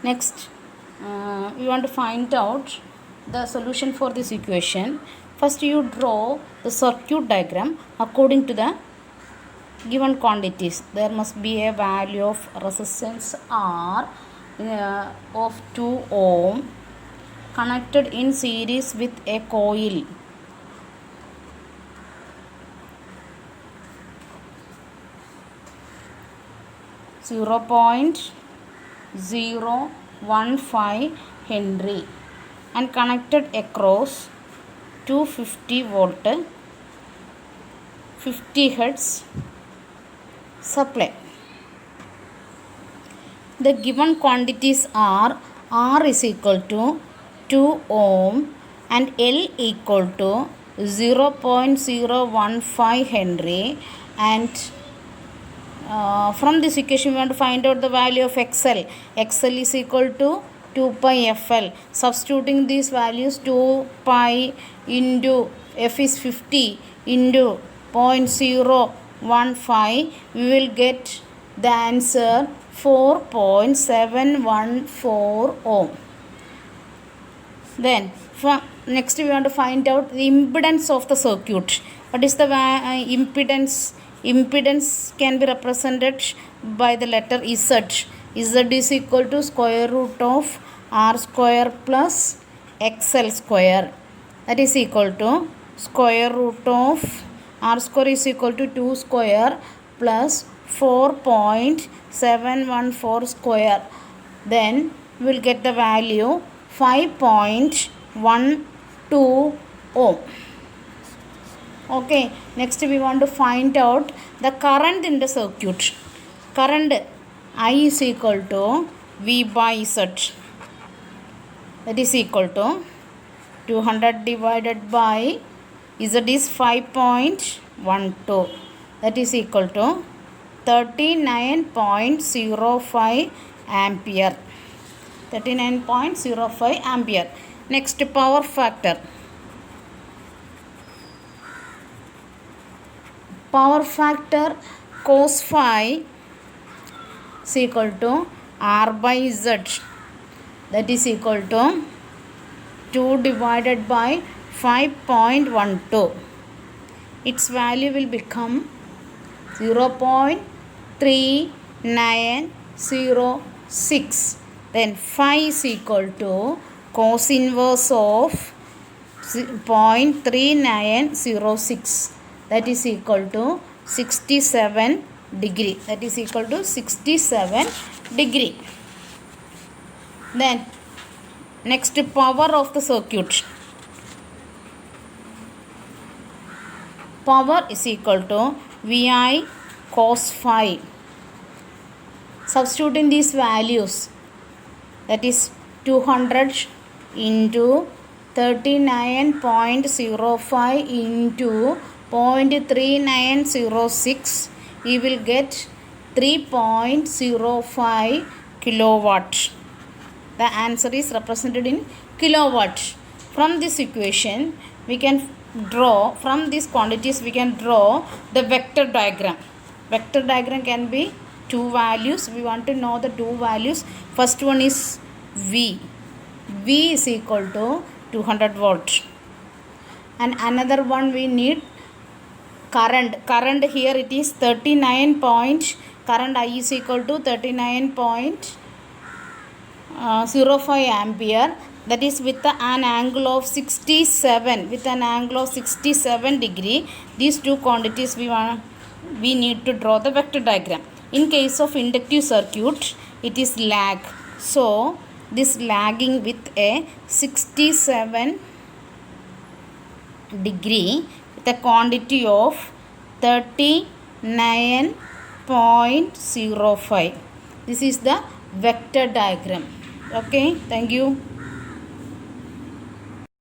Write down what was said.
Next, we want to find out the solution for this equation. First, you draw the circuit diagram according to the given quantities. There must be a value of resistance R of 2 ohm connected in series with a coil. Zero point 015 Henry and connected across 250 volt 50 Hertz supply. The given quantities are R is equal to 2 ohm and L equal to 0.015 Henry, and from this equation we want to find out the value of XL. XL is equal to 2 pi FL. Substituting these values, 2 pi into F is 50 into 0.015, we will get the answer 4.714 ohm. Then next we want to find out the impedance of the circuit. What is the impedance? Impedance can be represented by the letter Z. Z is equal to square root of R square plus XL square. That is equal to square root of R square is equal to 2 square plus 4.714 square. Then we will get the value 5.12 ohm. Okay, next we want to find out the current in the circuit. Current I is equal to V by Z. That is equal to 200 divided by Z is 5.12. That is equal to 39.05 ampere. 39.05 ampere. Next, power factor. Power factor cos phi is equal to R by Z. That is equal to 2 divided by 5.12. Its value will become 0.3906. Then phi is equal to cos inverse of 0.3906. That is equal to 67 degree. That is equal to 67 degree. Then next, power of the circuit. Power is equal to Vi cos phi. Substituting these values, that is 200 into 39.05 into 0.3906, we will get 3.05 kilowatt. The answer is represented in kilowatt. From this equation we can draw, from these quantities we can draw the vector diagram. Vector diagram can be two values. We want to know the two values. First one is V. V is equal to 200 volt. And another one we need current. Current here it is 39 point. Current I is equal to 39.05 ampere. That is with an angle of 67. With an angle of 67 degree. These two quantities we need to draw the vector diagram. In case of inductive circuit, it is lag. So this lagging with a 67 degree with a quantity of 39.05. This is the vector diagram. Okay, thank you.